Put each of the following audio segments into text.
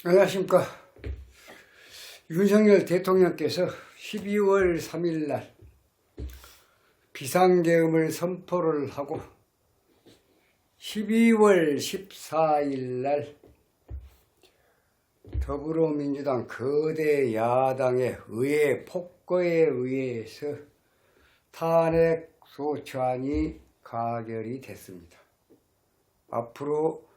안녕하십니까. 윤석열 대통령께서 12월 3일 날 비상계엄을 선포를 하고 12월 14일 날 더불어민주당 거대 야당의 의회 폭거에 의해서 탄핵 소추안이 가결이 됐습니다. 앞으로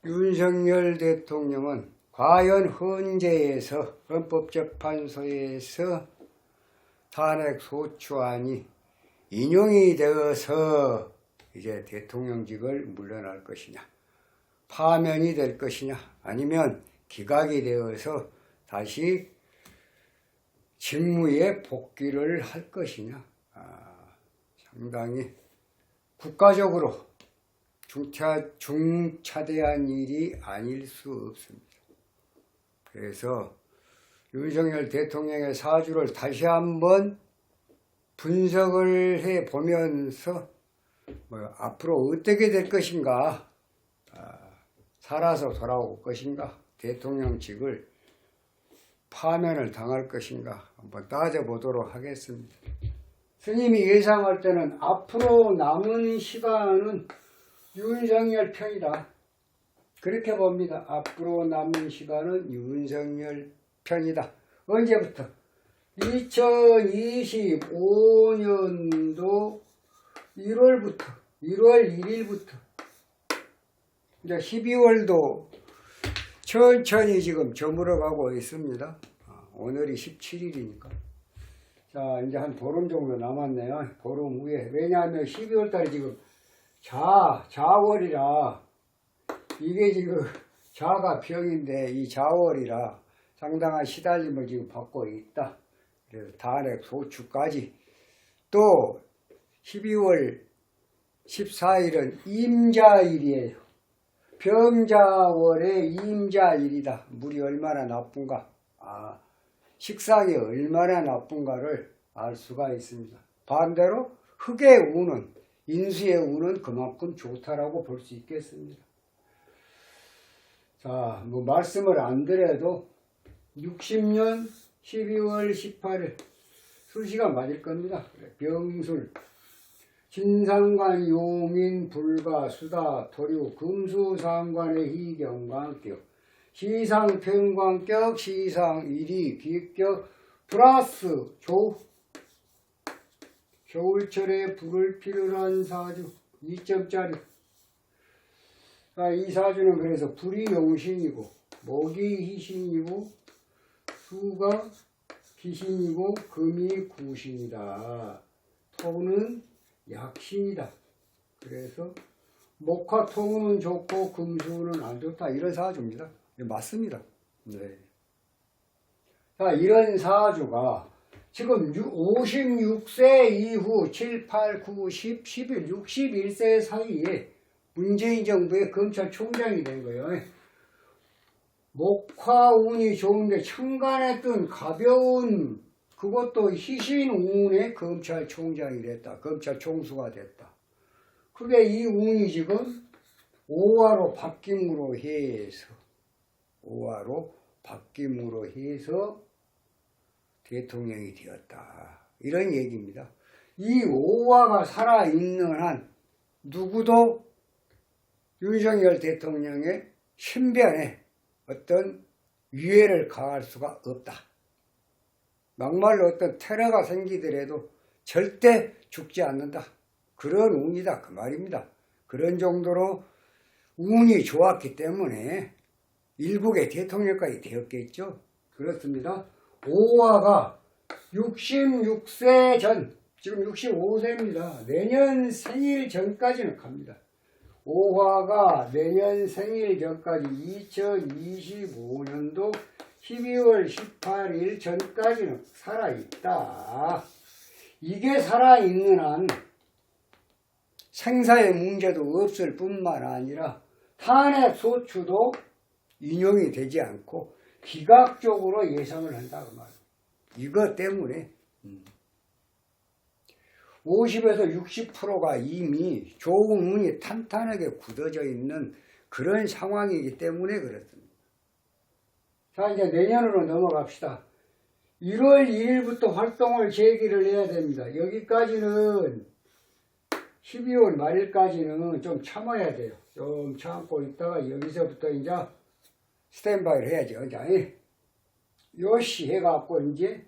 윤석열 대통령은 과연 헌재에서 헌법재판소에서 탄핵 소추안이 인용이 되어서 이제 대통령직을 물러날 것이냐, 파면이 될 것이냐, 아니면 기각이 되어서 다시 직무에 복귀를 할 것이냐, 상당히 국가적으로 중차대한 일이 아닐 수 없습니다. 그래서 윤석열 대통령의 사주를 다시 한번 분석을 해보면서 앞으로 어떻게 될 것인가, 살아서 돌아올 것인가, 대통령직을 파면을 당할 것인가 한번 따져보도록 하겠습니다. 스님이 예상할 때는 앞으로 남은 시간은 윤석열 편이다, 그렇게 봅니다. 앞으로 남은 시간은 윤석열 편이다. 언제부터? 2025년도 1월부터, 1월 1일부터 이제 12월도 천천히 지금 저물어가고 있습니다. 오늘이 17일이니까. 자, 이제 한 보름 정도 남았네요. 보름 후에. 왜냐하면 12월달에 지금 자월이라, 이게 지금 자가 병인데 이 자월이라 상당한 시달림을 지금 받고 있다. 그래서 탄핵 소추까지. 또 12월 14일은 임자일이에요. 병자월의 임자일이다. 물이 얼마나 나쁜가, 식상이 얼마나 나쁜가를 알 수가 있습니다. 반대로 흑의 운은, 인수의 운은 그만큼 좋다라고 볼 수 있겠습니다. 자, 말씀을 안 드려도 60년 12월 18일 수시가 맞을 겁니다. 병술, 진상관, 요민, 불가, 수다, 토류, 금수상관의 희경관격, 시상평관격, 시상일이, 기격, 플러스 겨울철에 불을 필요한 사주 2점짜리. 이 사주는 그래서 불이 용신이고, 목이 희신이고, 수가 기신이고, 금이 구신이다. 토는 약신이다. 그래서 목화 토는 좋고 금수는 안 좋다, 이런 사주입니다. 맞습니다. 네. 자, 이런 사주가 지금 56세 이후 7, 8, 9, 10, 11, 61세 사이에 문재인 정부의 검찰총장이 된 거예요. 목화운이 좋은데 천간에 뜬 가벼운, 그것도 희신운의 검찰총장이 됐다. 검찰총수가 됐다. 그게 이 운이 지금 오화로 바뀜으로 해서 대통령이 되었다, 이런 얘기입니다. 이 오화가 살아있는 한 누구도 윤석열 대통령의 신변에 어떤 위해를 가할 수가 없다. 막말로 어떤 테러가 생기더라도 절대 죽지 않는다, 그런 운이다, 그 말입니다. 그런 정도로 운이 좋았기 때문에 일국의 대통령까지 되었겠죠. 그렇습니다. 오화가 66세 전, 지금 65세입니다. 내년 생일 전까지는 갑니다. 오화가 내년 생일 전까지 2025년도 12월 18일 전까지는 살아있다. 이게 살아있는 한 생사의 문제도 없을 뿐만 아니라 탄핵 소추도 인용이 되지 않고 기각적으로 예상을 한다고 말이에요. 이것 때문에 50에서 60%가 이미 좋은 운이 탄탄하게 굳어져 있는 그런 상황이기 때문에 그렇습니다. 자, 이제 내년으로 넘어갑시다. 1월 2일부터 활동을 재개를 해야 됩니다. 여기까지는 12월 말일까지는 좀 참아야 돼요. 좀 참고 있다가 여기서부터 이제 스탠바이를 해야죠. 이제 요시 해갖고 이제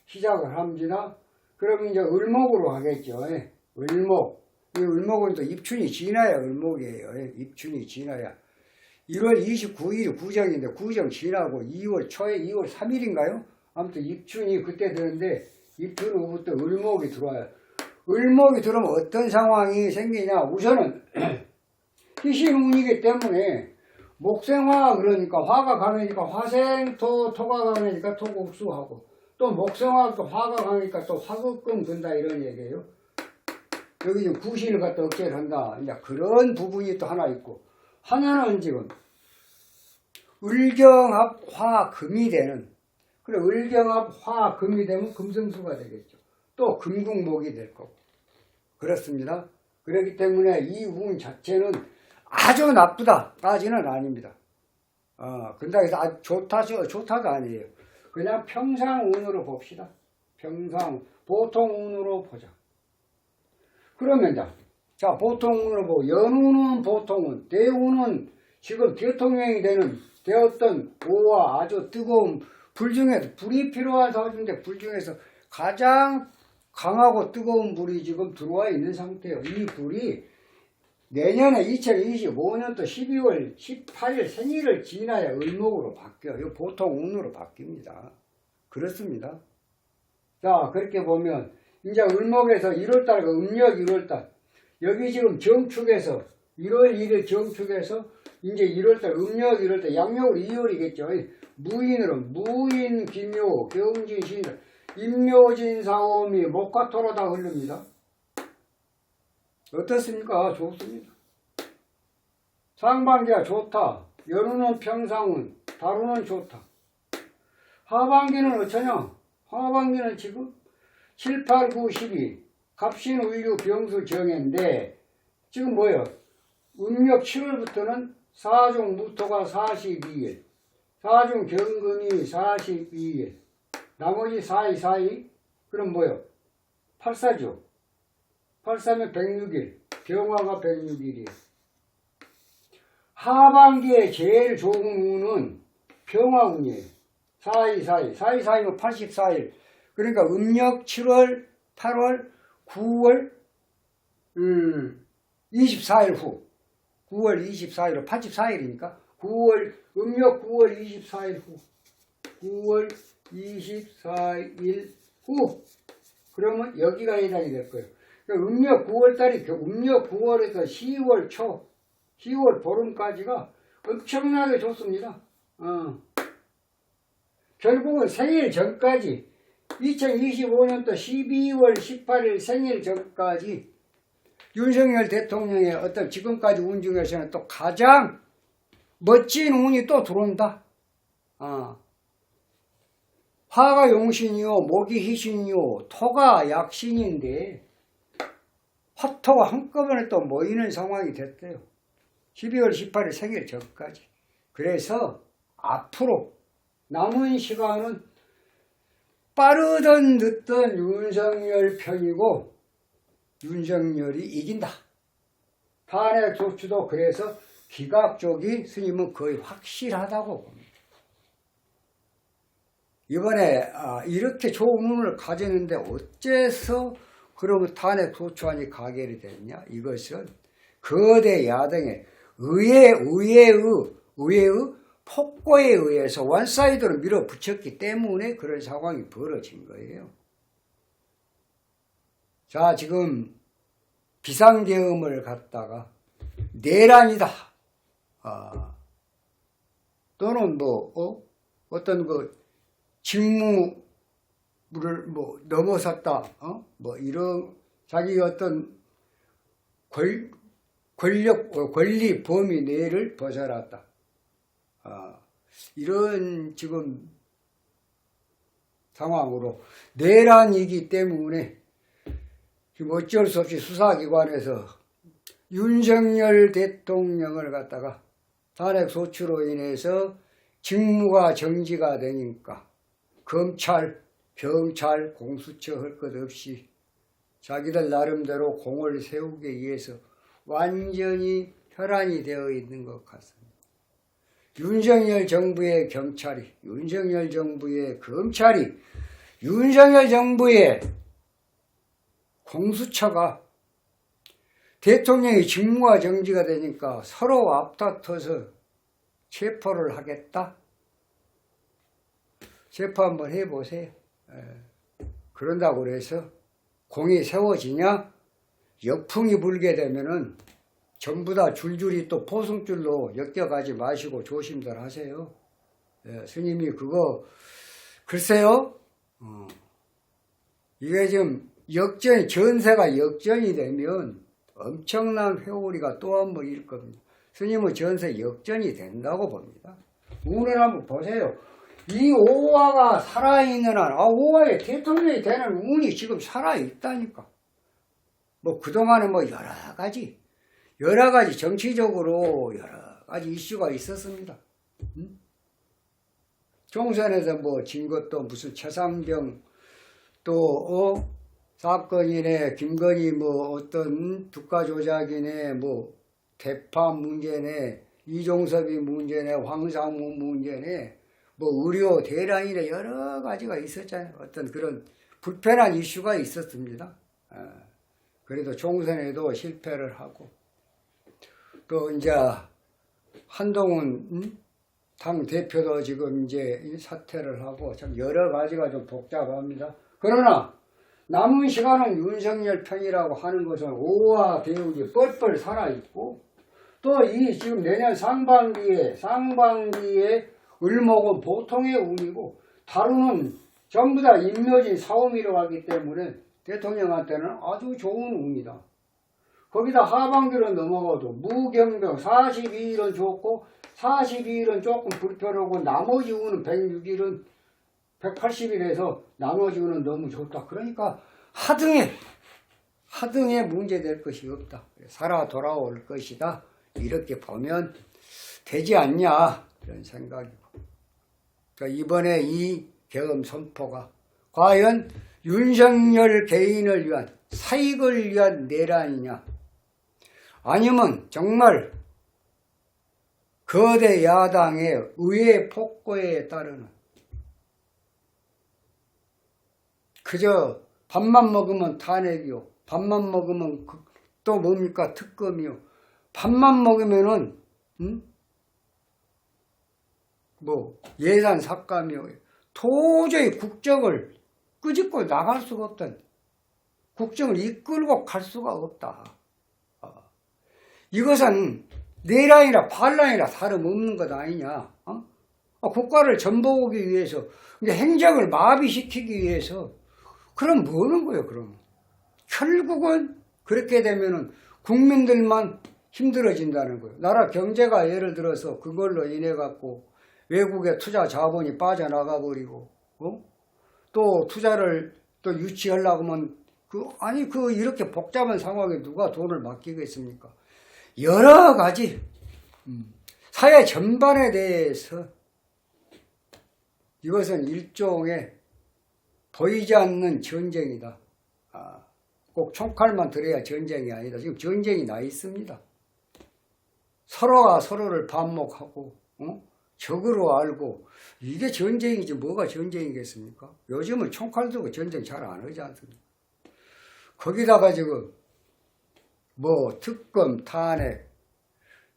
시작을 합니다. 그러면 이제 을목으로 하겠죠. 을목. 이 을목은 또 입춘이 지나야 을목이에요. 입춘이 지나야. 1월 29일이 구정인데 구정 지나고 2월 초에 2월 3일인가요? 아무튼 입춘이 그때 되는데 입춘 후부터 을목이 들어와요. 을목이 들어오면 어떤 상황이 생기냐. 우선은 희신운이기 때문에 목생화 그러니까 화가 강하니까 화생토, 토가 강하니까 토국수하고 또 목생화 또 화가 강하니까 또 화극금 든다 이런 얘기예요. 여기 지금 구신을 갖다 억제를 한다. 이제 그런 부분이 또 하나 있고 하나는 지금 을경합 화금이 되는 그래 을경합 화금이 되면 금성수가 되겠죠. 또 금국목이 될 거고 그렇습니다. 그렇기 때문에 이 운 자체는 아주 나쁘다까지는 아닙니다. 근데 아주 좋다가 아니에요. 그냥 평상운으로 봅시다. 보통운으로 보자. 그러면 자 보통운으로 보고 연운은 보통운, 대운은 지금 대통령이 되었던 오와 아주 뜨거운 불 중에서 불이 필요한 사주인데 불 중에서 가장 강하고 뜨거운 불이 지금 들어와 있는 상태예요. 이 불이 내년에 2025년도 12월 18일 생일을 지나야 을목으로 바뀌어요. 이거 보통 운으로 바뀝니다. 그렇습니다. 자, 그렇게 보면 이제 을목에서 1월달과 음력 1월달 여기 지금 정축에서 1월 1일 정축에서 이제 1월달 음력 1월달 양력으로 2월이겠죠. 무인으로 무인 기묘 경진 신 임묘진 사오미 목화토로 다 흐릅니다. 어떻습니까? 좋습니다. 상반기가 좋다. 연운은 평상운, 달운은 좋다. 하반기는 어쩌냐? 하반기는 지금 7, 8, 9, 12 갑신, 을류, 병수, 정해인데 지금 뭐예요? 음력 7월부터는 사중 무토가 42일, 사중 경금이 42일, 나머지 42, 그럼 뭐예요? 84죠. 83면 106일, 병화가 106일이에요. 하반기에 제일 좋은 운은 병화운이에요. 42이면 84일. 그러니까 음력 7월, 8월, 9월, 24일 후. 9월 24일로 84일이니까 음력 9월 24일 후. 9월 24일 후. 그러면 여기가 해당이 될 거예요. 음력 9월달이 음력 9월에서 10월 초, 10월 보름까지가 엄청나게 좋습니다. 결국은 생일 전까지 2025년도 12월 18일 생일 전까지 윤석열 대통령의 어떤 지금까지 운 중에서는 또 가장 멋진 운이 또 들어온다. 화가 용신이요, 목이 희신이요, 토가 약신인데 화토가 한꺼번에 또 모이는 상황이 됐대요. 12월 18일 생일 전까지. 그래서 앞으로 남은 시간은 빠르든 늦든 윤석열 편이고 윤석열이 이긴다. 탄핵 조치도 그래서 기각 쪽이 스님은 거의 확실하다고 봅니다. 이번에 이렇게 좋은 운을 가졌는데 어째서 그러면 탄핵 소추안이 가결이 됐냐? 이것은 거대 야당의 의회의 폭거에 의해서 원사이드로 밀어붙였기 때문에 그런 상황이 벌어진 거예요. 자, 지금 비상계엄을 갖다가 내란이다. 또는 어떤 직무를 넘어섰다. 이런 자기 어떤 권리 범위 내를 벗어났다. 이런 지금 상황으로 내란이기 때문에 지금 어쩔 수 없이 수사기관에서 윤석열 대통령을 갖다가 탄핵 소추로 인해서 직무가 정지가 되니까 검찰, 경찰, 공수처 할 것 없이 자기들 나름대로 공을 세우기 위해서 완전히 혈안이 되어 있는 것 같습니다. 윤석열 정부의 경찰이, 윤석열 정부의 검찰이, 윤석열 정부의 공수처가 대통령이 직무가 정지가 되니까 서로 앞다퉈서 체포를 하겠다? 체포 한번 해보세요. 그런다고 해서 공이 세워지냐? 역풍이 불게 되면은 전부 다 줄줄이 또 포승줄로 엮여가지 마시고 조심들 하세요. 스님이 그거 글쎄요. 이게 지금 전세가 역전이 되면 엄청난 회오리가 또 한 번 일 겁니다. 스님은 전세 역전이 된다고 봅니다. 운을 한번 보세요. 이 오화가 살아있는 한, 오화에 대통령이 되는 운이 지금 살아있다니까. 뭐 그동안에 뭐 여러 가지 정치적으로 여러 가지 이슈가 있었습니다. 총선에서 뭐 진 것도 무슨 최상병 또 사건이네, 김건희 뭐 어떤 주가 조작이네, 뭐 대파 문제네, 이종섭이 문제네, 황상무 문제네, 뭐 의료 대란이네, 여러 가지가 있었잖아요. 어떤 그런 불편한 이슈가 있었습니다. 그래도 총선에도 실패를 하고 또 이제 한동훈 당 대표도 지금 이제 사퇴를 하고 참 여러 가지가 좀 복잡합니다. 그러나 남은 시간은 윤석열 편이라고 하는 것은 오화 개혁이 뻘뻘 살아있고 또 이 지금 내년 상반기에 을목은 보통의 운이고 다루는 전부 다 임묘진 사오미로 하기 때문에 대통령한테는 아주 좋은 운이다. 거기다 하반기로 넘어가도 무경병 42일은 좋고 42일은 조금 불편하고 나머지 운은 106일은 180일에서 나머지 운은 너무 좋다. 그러니까 하등에 문제될 것이 없다. 살아 돌아올 것이다. 이렇게 보면 되지 않냐 이런 생각이고. 그러니까 이번에 이 계엄 선포가 과연 윤석열 개인을 위한 사익을 위한 내란이냐 아니면 정말 거대 야당의 의회 폭거에 따르는 그저 밥만 먹으면 탄핵이요, 밥만 먹으면 또 뭡니까 특검이요, 밥만 먹으면은 뭐 예산 삭감이요. 도저히 국정을 끄집고 나갈 수가 없던, 국정을 이끌고 갈 수가 없다. 이것은 내란이나 반란이나 다름없는 것 아니냐. 국가를 전복하기 위해서, 행정을 마비시키기 위해서. 그럼 뭐는 거예요, 그럼? 결국은 그렇게 되면은 국민들만 힘들어진다는 거예요. 나라 경제가 예를 들어서 그걸로 인해 갖고 외국의 투자 자본이 빠져나가 버리고, 또 투자를 또 유치하려고 하면 이렇게 복잡한 상황에 누가 돈을 맡기겠습니까? 여러 가지 사회 전반에 대해서 이것은 일종의 보이지 않는 전쟁이다. 꼭 총칼만 들어야 전쟁이 아니다. 지금 전쟁이 나 있습니다. 서로가 서로를 반목하고 적으로 알고 이게 전쟁이지 뭐가 전쟁이겠습니까? 요즘은 총칼 들고 전쟁 잘 안 하지 않습니까? 거기다가 지금 뭐 특검, 탄핵,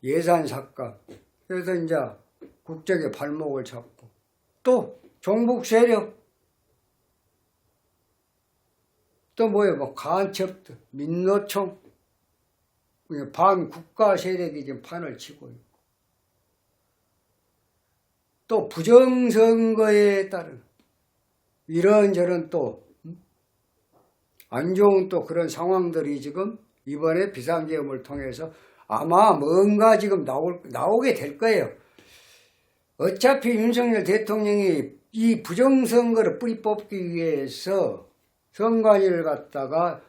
예산 삭감, 그래서 이제 국정의 발목을 잡고 또 종북 세력, 또 뭐예요? 뭐 간첩들, 민노총, 반국가 세력이 지금 판을 치고 있고, 또 부정선거에 따른 이런저런 또 안 좋은 또 그런 상황들이 지금 이번에 비상계엄을 통해서 아마 뭔가 지금 나오게 될 거예요. 어차피 윤석열 대통령이 이 부정선거를 뿌리 뽑기 위해서 선관위를 갖다가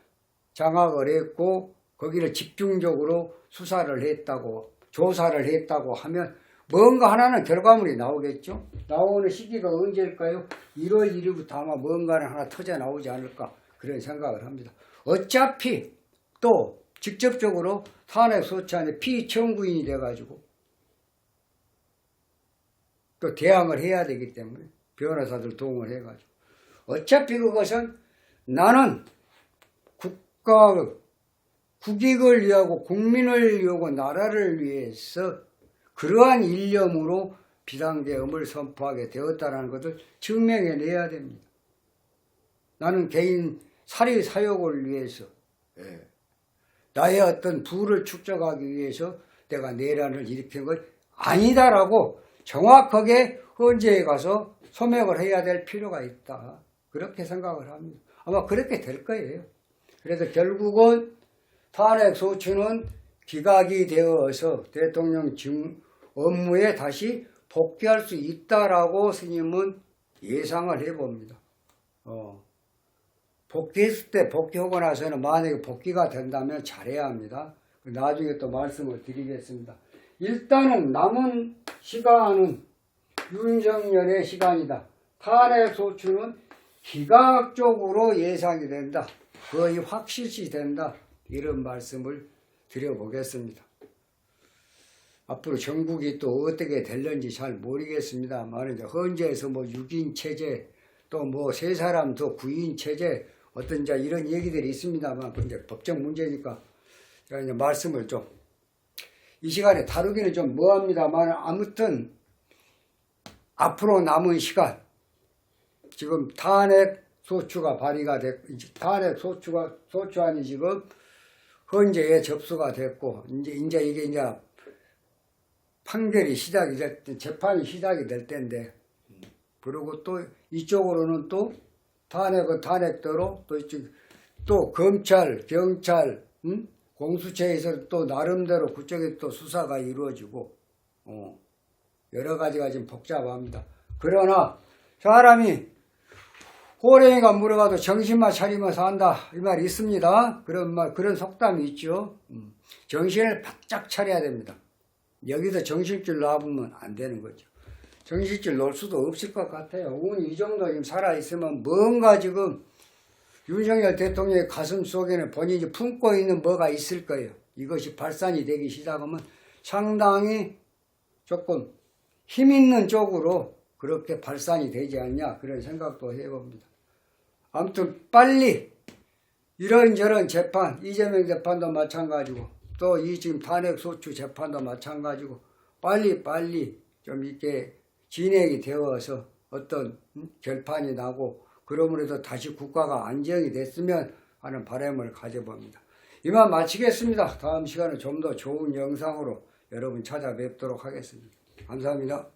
장악을 했고 거기를 집중적으로 수사를 했다고, 조사를 했다고 하면 뭔가 하나는 결과물이 나오겠죠. 나오는 시기가 언제일까요? 1월 1일부터 아마 뭔가는 하나 터져 나오지 않을까 그런 생각을 합니다. 어차피 또 직접적으로 탄핵 소추안에 피청구인이 돼가지고 또 대항을 해야 되기 때문에 변호사들 도움을 해가지고 어차피 그것은 나는 국익을 위하고 국민을 위하고 나라를 위해서 그러한 일념으로 비상계엄을 선포하게 되었다는 것을 증명해내야 됩니다. 나는 개인 사리 사욕을 위해서 나의 어떤 부를 축적하기 위해서 내가 내란을 일으킨 것 아니다라고 정확하게 헌재에 가서 소명을 해야 될 필요가 있다. 그렇게 생각을 합니다. 아마 그렇게 될 거예요. 그래서 결국은 탄핵 소추는 기각이 되어서 대통령 업무에 다시 복귀할 수 있다라고 스님은 예상을 해봅니다. 복귀했을 때 복귀하고 나서는 만약에 복귀가 된다면 잘해야 합니다. 나중에 또 말씀을 드리겠습니다. 일단은 남은 시간은 윤석열의 시간이다. 탄핵 소추는 기각적으로 예상이 된다. 거의 확실시 된다. 이런 말씀을 드려보겠습니다. 앞으로 전국이 또 어떻게 될는지 잘 모르겠습니다만 이제 헌재에서 뭐 6인 체제 또 뭐 3사람 더 9인 체제 어떤 자 이런 얘기들이 있습니다만 근데 법적 문제니까 제가 이제 말씀을 좀 이 시간에 다루기는 좀 뭐합니다만 아무튼 앞으로 남은 시간 지금 탄핵 소추가 발의가 됐고 탄핵 소추안이 지금 헌재에 접수가 됐고 이제 이게 이제 판결이 시작이 될 때, 재판이 시작이 될 때인데, 그리고 또 이쪽으로는 또 탄핵은 탄핵대로 또 이쪽 또 검찰, 경찰, 공수처에서 또 나름대로 그쪽에 또 수사가 이루어지고, 여러 가지가 지금 복잡합니다. 그러나 사람이 호랭이가 물어가도 정신만 차리면 산다 이 말이 있습니다. 그런 속담이 있죠. 정신을 바짝 차려야 됩니다. 여기서 정신줄 놔보면 안 되는 거죠. 정신줄 놓을 수도 없을 것 같아요. 운이 이 정도 지금 살아있으면 뭔가 지금 윤석열 대통령의 가슴 속에는 본인이 품고 있는 뭐가 있을 거예요. 이것이 발산이 되기 시작하면 상당히 조금 힘있는 쪽으로 그렇게 발산이 되지 않냐 그런 생각도 해봅니다. 아무튼 빨리 이런저런 재판, 이재명 재판도 마찬가지고 또 이 지금 탄핵 소추 재판도 마찬가지고 빨리 좀 이렇게 진행이 되어서 어떤 결판이 나고 그러므로 다시 국가가 안정이 됐으면 하는 바람을 가져봅니다. 이만 마치겠습니다. 다음 시간에 좀 더 좋은 영상으로 여러분 찾아뵙도록 하겠습니다. 감사합니다.